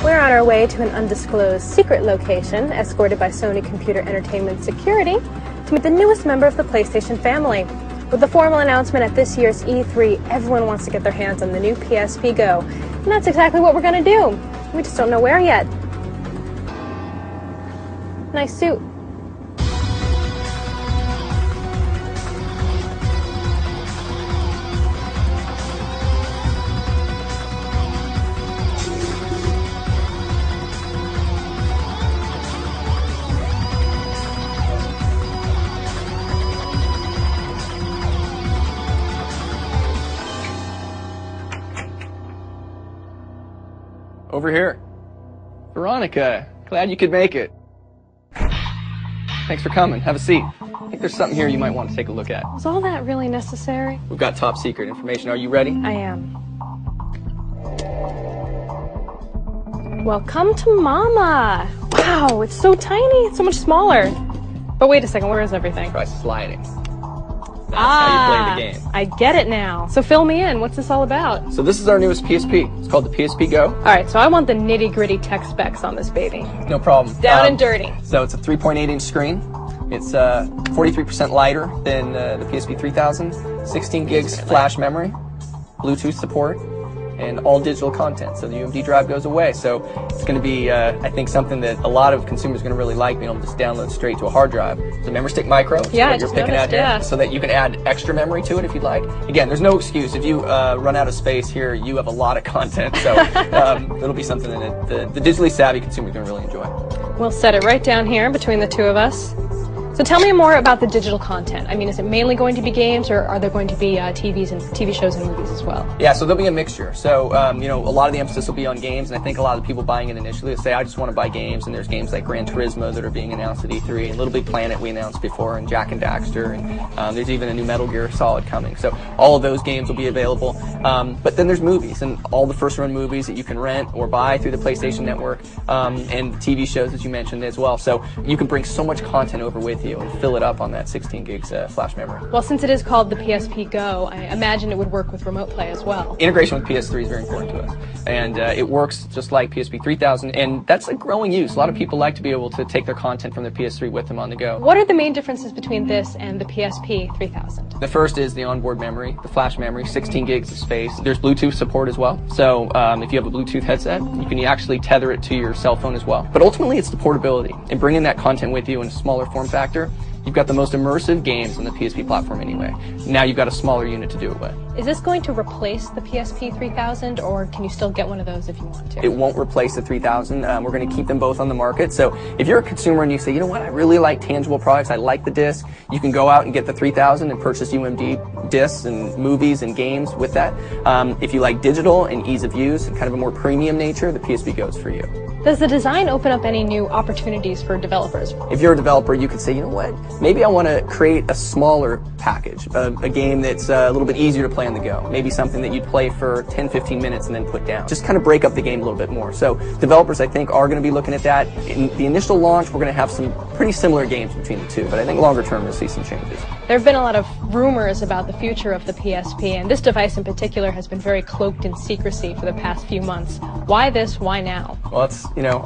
We're on our way to an undisclosed secret location, escorted by Sony Computer Entertainment Security, to meet the newest member of the PlayStation family. With the formal announcement at this year's E3, everyone wants to get their hands on the new PSP Go. And that's exactly what we're going to do. We just don't know where yet. Nice suit. Over here. Veronica, glad you could make it. Thanks for coming. Have a seat. I think there's something here you might want to take a look at. Was all that really necessary? We've got top secret information. Are you ready? I am. Welcome to Mama. Wow, it's so tiny. It's so much smaller. But wait a second, where is everything? Try sliding. That's how you play the game. I get it now. So fill me in. What's this all about? So this is our newest PSP. It's called the PSP Go. All right, so I want the nitty-gritty tech specs on this baby. No problem. Down and dirty. So it's a 3.8-inch screen. It's 43% lighter than the PSP 3000. 16 gigs flash memory, Bluetooth support, and all digital content. So the UMD drive goes away. So it's going to be, I think, something that a lot of consumers are going to really like, being able to just download straight to a hard drive. It's a memory stick micro. Yeah, I just noticed, yeah. So that you can add extra memory to it if you'd like. Again, there's no excuse. If you run out of space here, you have a lot of content. So it'll be something that the digitally savvy consumer is going to really enjoy. We'll set it right down here between the two of us. So tell me more about the digital content. I mean, is it mainly going to be games, or are there going to be TV shows and movies as well? Yeah, so there'll be a mixture. So, you know, a lot of the emphasis will be on games, and I think a lot of the people buying it initially will say, I just want to buy games, and there's games like Gran Turismo that are being announced at E3, and Little Big Planet we announced before, and Jak and Daxter, and there's even a new Metal Gear Solid coming. So all of those games will be available. But then there's movies, and all the first-run movies that you can rent or buy through the PlayStation Network, and TV shows, as you mentioned, as well. So you can bring so much content over with you and fill it up on that 16 gigs flash memory. Well, since it is called the PSP Go, I imagine it would work with remote play as well. Integration with PS3 is very important to us, and it works just like PSP 3000, and that's a growing use. A lot of people like to be able to take their content from the PS3 with them on the go. What are the main differences between this and the PSP 3000? The first is the onboard memory, the flash memory, 16 gigs of space. There's Bluetooth support as well, so if you have a Bluetooth headset, you can actually tether it to your cell phone as well. But ultimately, it's the portability, and bringing that content with you in a smaller form factor. You've got the most immersive games on the PSP platform anyway. Now you've got a smaller unit to do it with. Is this going to replace the PSP 3000, or can you still get one of those if you want to? It won't replace the 3000. We're going to keep them both on the market. So if you're a consumer and you say, you know what, I really like tangible products, I like the disc, you can go out and get the 3000 and purchase UMD discs and movies and games with that. If you like digital and ease of use and kind of a more premium nature, the PSP Go is for you. Does the design open up any new opportunities for developers? If you're a developer, you could say, you know what, maybe I want to create a smaller package, a game that's a little bit easier to play on the go. Maybe something that you'd play for 10, 15 minutes and then put down. Just kind of break up the game a little bit more. So developers, I think, are going to be looking at that. In the initial launch, we're going to have some pretty similar games between the two, but I think longer term you'll see some changes. There have been a lot of rumors about the future of the PSP, and this device in particular has been very cloaked in secrecy for the past few months. Why this? Why now? Well,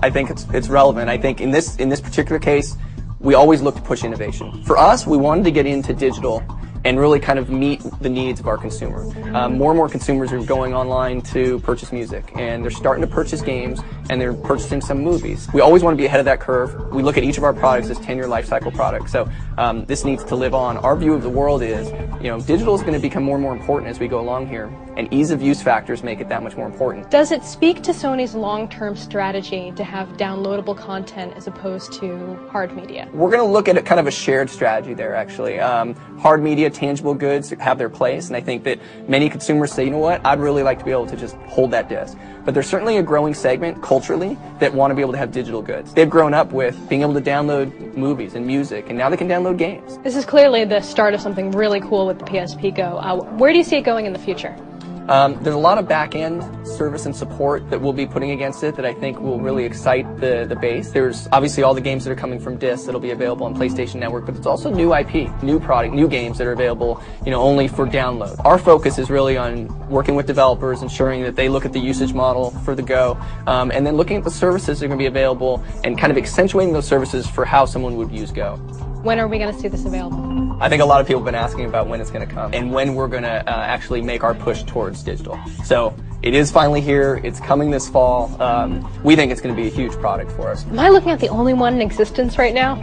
I think it's relevant. I think in this particular case, we always look to push innovation. For us, we wanted to get into digital and really kind of meet the needs of our consumer. More and more consumers are going online to purchase music, and they're starting to purchase games, and they're purchasing some movies. We always want to be ahead of that curve. We look at each of our products as 10-year life cycle products, so this needs to live on. Our view of the world is, digital is going to become more and more important as we go along here, and ease of use factors make it that much more important. Does it speak to Sony's long-term strategy to have downloadable content as opposed to hard media? We're going to look at kind of a shared strategy there, actually. Hard media, tangible goods have their place, and I think that many consumers say, you know what, I'd really like to be able to just hold that disc. But there's certainly a growing segment culturally that want to be able to have digital goods. They've grown up with being able to download movies and music, and now they can download games. This is clearly the start of something really cool with the PSP Go. Where do you see it going in the future? There's a lot of back-end service and support that we'll be putting against it that I think will really excite the base. There's obviously all the games that are coming from discs that'll be available on PlayStation Network, but there's also new IP, new product, new games that are available, only for download. Our focus is really on working with developers, ensuring that they look at the usage model for the Go, and then looking at the services that are going to be available and kind of accentuating those services for how someone would use Go. When are we going to see this available? I think a lot of people have been asking about when it's going to come and when we're going to actually make our push towards digital. So it is finally here. It's coming this fall. We think it's going to be a huge product for us. Am I looking at the only one in existence right now?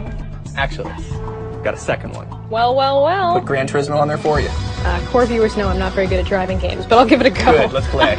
Actually, got a second one. Well, well, well. Put Gran Turismo on there for you. Core viewers know I'm not very good at driving games, but I'll give it a go. Good, let's play.